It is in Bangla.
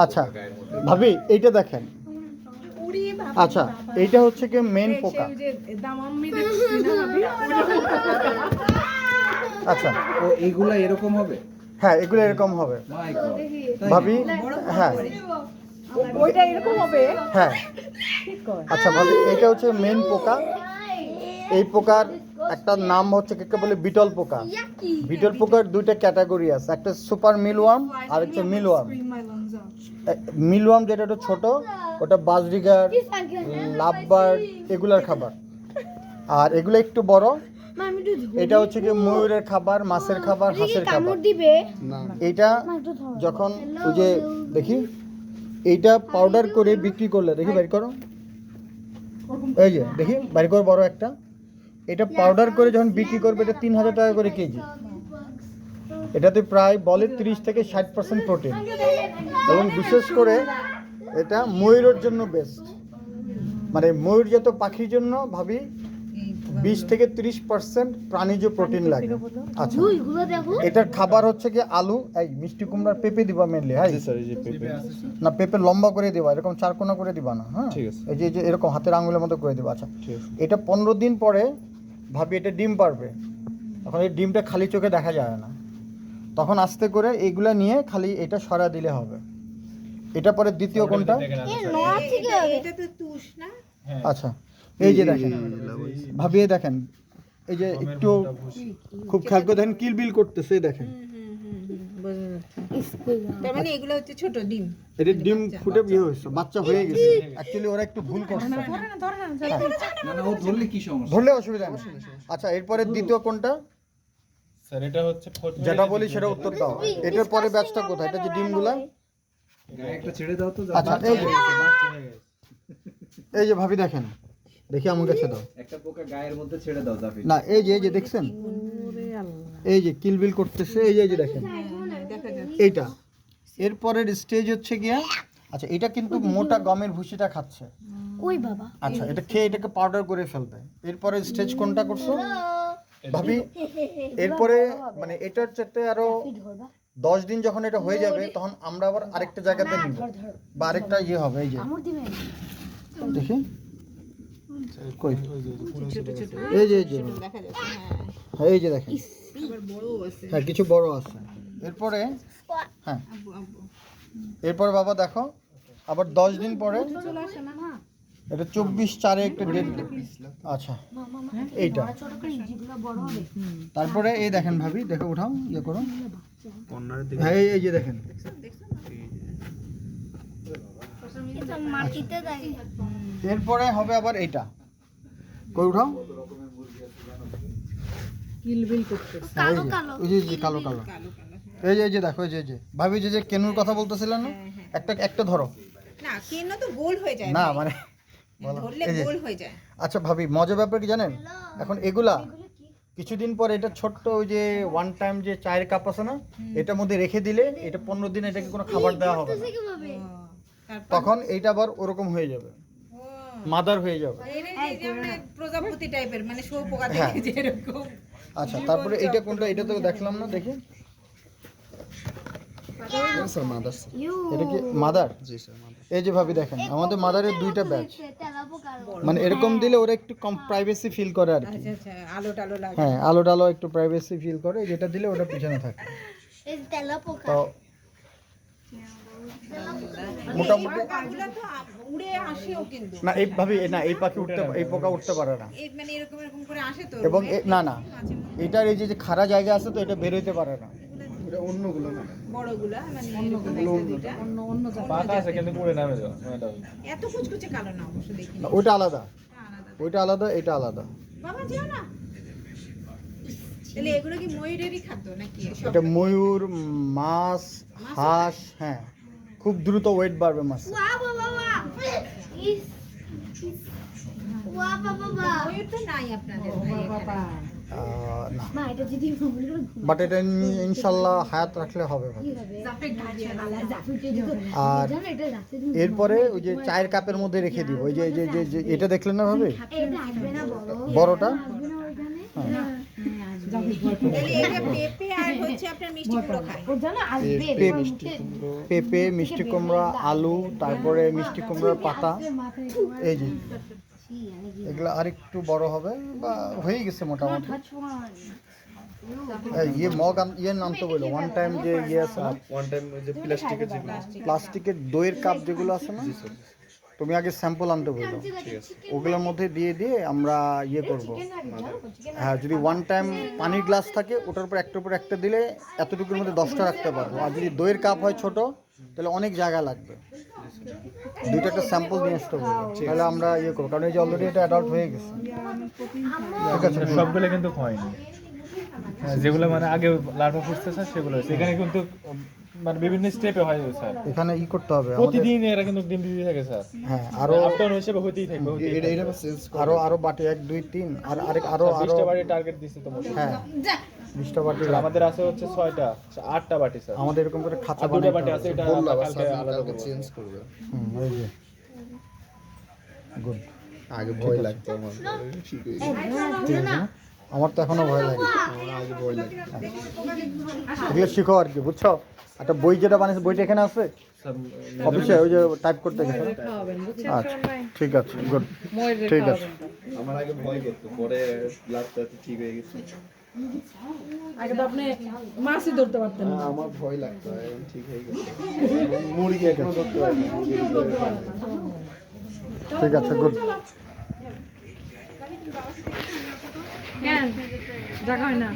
আচ্ছা ভাবি এইটা দেখেন, আচ্ছা এইটা হচ্ছে কি মেন পোকা। আচ্ছা ও এইগুলা এরকম হবে? হ্যাঁ এগুলো এরকম হবে ভাবি। হ্যাঁ ওইটা এরকম হবে। হ্যাঁ আচ্ছা ভাবি এটা হচ্ছে মেন পোকা। এই পোকার একটা নাম হচ্ছে কে বলে বিটল পোকা। বিটল পোকার দুইটা ক্যাটাগরি আছে, একটা সুপার মিলওয়ার্ম আর একটা মিলওয়ার্ম। মিলওয়ার্ম যেটা একটু ছোট, ওটা বাজরিগার, লাভবার্ড এগুলার খাবার। আর এগুলো একটু বড়, এটা হচ্ছে কি ময়ূরের খাবার, মাছের খাবার, হাঁসের খাবার। এইটা যখন ওই যে দেখি এইটা পাউডার করে বিক্রি করলে, দেখি বের করো, এই যে দেখি বের করো বড় একটা। এটা পাউডার করে যখন বিক্রি করবে এটা 3000 টাকা করে কেজি। এটাতে প্রায় বলে 30 থেকে 60% প্রোটিন, এবং বিশেষ করে এটা ময়ূরের জন্য বেস্ট। মানে ময়ূরজাত পাখির জন্য ভাবি 20 থেকে 30% প্রাণীজ প্রোটিন লাগে। আচ্ছা এটার খাবার হচ্ছে কি আলু, এই মিষ্টি কুমড়ার পেঁপে দিবা মেনলি। হ্যাঁ না পেঁপে লম্বা করে দিবা, এরকম চারকোনা করে দিবা না। হ্যাঁ এই যে এরকম হাতের আঙুলের মতো করে দিবা। আচ্ছা এটা 15 দিন পরে ভাবি এটা ডিম পারবে। এখন এই ডিমটা খালি চোখে দেখা যায় না, তখন আস্তে করে এইগুলা নিয়ে খালি এটা সরা দিলে হবে। এটা পরে দ্বিতীয় কোনটা? আচ্ছা এই যে দেখেন ভাবিয়ে দেখেন, এই যে একটু খুব খেয়াল করে দেখেন কিল বিল করতেছে, দেখেন তার মানে এগুলো হচ্ছে ছোট ডিম। এটা ডিম ফুটে বিয়ে হয়েছে, বাচ্চা হয়ে গেছে। অ্যাকচুয়ালি ওরা একটু ভুল করছে। না না ও ধরলে কি সমস্যা? ধরলে অসুবিধা নেই। আচ্ছা এরপরে দ্বিতীয় কোনটা? স্যার এটা হচ্ছে যেটা বলি সেটা উত্তর দাও। এটার পরে ব্যাচটা কোথায়? এটা যে ডিমগুলা। গায়ে একটা ছেড়ে দাও তো। আচ্ছা এই যে ভাবি দেখেন, দেখি আমার কাছে দাও একটা পোকা গায়ের মধ্যে ছেড়ে দাও জাফি। না এই যে দেখছেন, এই যে কিলবিল করতেছে, এই যে দেখেন এইটা। এরপরের স্টেজ হচ্ছে গিয়া, আচ্ছা এটা কিন্তু মোটা গমের ভুসিটা খাচ্ছে। ওই বাবা আচ্ছা এটা খেয়ে এটাকে পাউডার করে ফেলবে। এরপরে স্টেজ কোনটা করছো ভাবি? এরপরে মানে এটার চাইতে আরো 10 দিন যখন এটা হয়ে যাবে তখন আমরা আবার আরেকটা জায়গাতে নিব, বা আরেকটা ইয়ে হবে। এই যে দেখি কই, এই যে এই যে দেখেন, হ্যাঁ কিছু বড় আছে। এরপরে হ্যাঁ এরপর বাবা দেখো আবার 10 দিন পরে, এটা 24/4 একটা ডেট। আচ্ছা এইটা তারপরে এই দেখেন ভাবি, দেখো উঠাও, ইয়ে করো। হ্যাঁ এই যে দেখেন, এরপরে হবে আবার এইটা, কই উঠাও, কিলবিল করতেছে। ওই যে কালো কালো, এই যে দেখো, এই যে ভাবি যে কেনুর কথা বলতেছিলেন না, একটা ধরো না কেন তো গোল হয়ে যায় না, মানে ধরলে গোল হয়ে যায়। আচ্ছা ভাবি মজার ব্যাপার কি জানেন, এখন এগুলা কিছুদিন পর এটা ছোট্ট ওই যে ওয়ান টাইম যে চায়ের কাপ আছে না, এটার মধ্যে রেখে দিলে এটা 15 দিন এটাকে কোনো খাবার দেওয়া হবে না, তখন এইটা আবার ওরকম হয়ে যাবে, মাদার হয়ে যাবে। প্রজাপতি টাইপের, মানে শুঁয়োপোকা হ্যাঁ। দেখে যেরকম। আচ্ছা তারপরে এইটা কোনটা? এটা তো দেখলাম না, দেখি এটা কি মাদার? এই যে ভাবি দেখেন আমাদের মাদারের দুইটা ব্যাচ, মানে এরকম দিলে ওরা একটু কম প্রাইভেসি ফিল করে আর কি। আচ্ছা আচ্ছা আলো টালো লাগে। হ্যাঁ আলো টালো একটু প্রাইভেসি ফিল করে, যেটা দিলে ওটা পিছনে থাকে। তো মোটামুটি এগুলো তো উড়ে আসেও কিন্তু। না এই ভাবি না, এই পাখি উঠতে, এই পোকা উঠতে পারে না, এই মানে এরকম এরকম করে আসে তো। এবং না না এটার এই যে খাড়া জায়গা আছে তো এটা বের হইতে পারে না, এটা অন্যগুলো না, বড়গুলা মানে এরকম একটা দুইটা অন্য পাতা আছে কিন্তু পুরো নামে যাও ম্যাডাম। এত কুচকুচে কালো না অবশ্য দেখি। না, ওইটা আলাদা, ওইটা আলাদা, এটা আলাদা। বাবা যাও না। তাহলে এগুলো কি ময়ূরেরই খাদ্য নাকি? এটা ময়ূর, মাছ, হাঁস। হ্যাঁ খুব দ্রুত ওয়েট বাড়বে মাছ। ময়ূর তো নাই আপনাদের ভাই এখানে। না বাট এটা ইনশাল্লাহ হায়াত রাখলে হবে ভাই। আর এরপরে ওই যে চায়ের কাপের মধ্যে রেখে দিব, ওই যে এটা দেখলেন না ভাবে বড়টা, তাহলে এটা পেঁপে আর হচ্ছে আপনার মিষ্টি কুমড়ো খায়। পেঁপে, মিষ্টি কুমড়া, আলু, তারপরে মিষ্টি কুমড়ার পাতা, এই যে এগুলো আরেকটু বড় হবে বা হয়ে গেছে মোটামুটি। এই ইয়ে মগ ইয়ে নাম তো বললো ওয়ান টাইম যে ইয়ে আছে না, ওয়ান টাইম যে প্লাস্টিকের যেগুলো প্লাস্টিকের দইয়ের কাপ যেগুলো আছে না, তুমি আগে স্যাম্পল আনতে বললো, ওগুলোর মধ্যে দিয়ে দিয়ে আমরা ইয়ে করব। হ্যাঁ, যদি ওয়ান টাইম পানির গ্লাস থাকে ওটার উপর একটা দিলে এতটুকুর মধ্যে 10টা রাখতে পারবো। আর যদি দইয়ের কাপ হয় ছোট তাহলে অনেক জায়গা লাগবে। দুইটা একটা স্যাম্পল নিয়ে আসতে বলবো, তাহলে আমরা ইয়ে করবো, কারণ এই যে অলরেডি এটা অ্যাডাল্ট হয়ে গেছে। ঠিক আছে, সবগুলো কিন্তু হয়নি, যেগুলো মানে আগে লার্ভা ফুটতেছে সেগুলো হয়েছে। এখানে কিন্তু মানে বিভিন্ন স্টেপে হয় স্যার, এখানে ই করতে হবে আমাদের। প্রতিদিন এরা কিন্তু ডিম দিতে থাকে স্যার। হ্যাঁ, আরো আপ ডাউন হিসেবে হতেই থাকবে, আরো বাটি 1 2 3 আর আরেক আরো 20টা বাড়ি টার্গেট দিচ্ছে তো মোট। হ্যাঁ 20টা বাটি লাগবে। আমাদের আছে হচ্ছে 6টা 8টা বাটি স্যার, আমাদের এরকম করে খাঁচা আর 2টা বানাতে বাটি হবে। আছে, এটা আমরা কালকে আলাদা করব। এই যে গুড। আগে ভয় লাগতো আমার, ঠিক হয়ে গেছে। ঠিক আছে, আমার তো এখনো ভয় লাগে। আমার আগে ভয় লাগতো। এগুলো শিখো আর কি, বুঝছো? একটা বই যেটা বানিয়েছে, বইটা এখানে আছে অফিসে, ওই যে টাইপ করতে গেছে। আচ্ছা ঠিক আছে, গুড, ঠিক আছে। আমার আগে ভয় করতো, পরে লাগতো ঠিক হয়ে গেছে। আগে তো আপনি মাছই ধরতে পারতেন না। আমার ভয় লাগতো, এখন ঠিক হয়ে গেছে। মুরগি এখনো ধরতে পারি না, মুরগির ভয় পাই না। ঠিক আছে, গুড। কেন দেখা হয় না?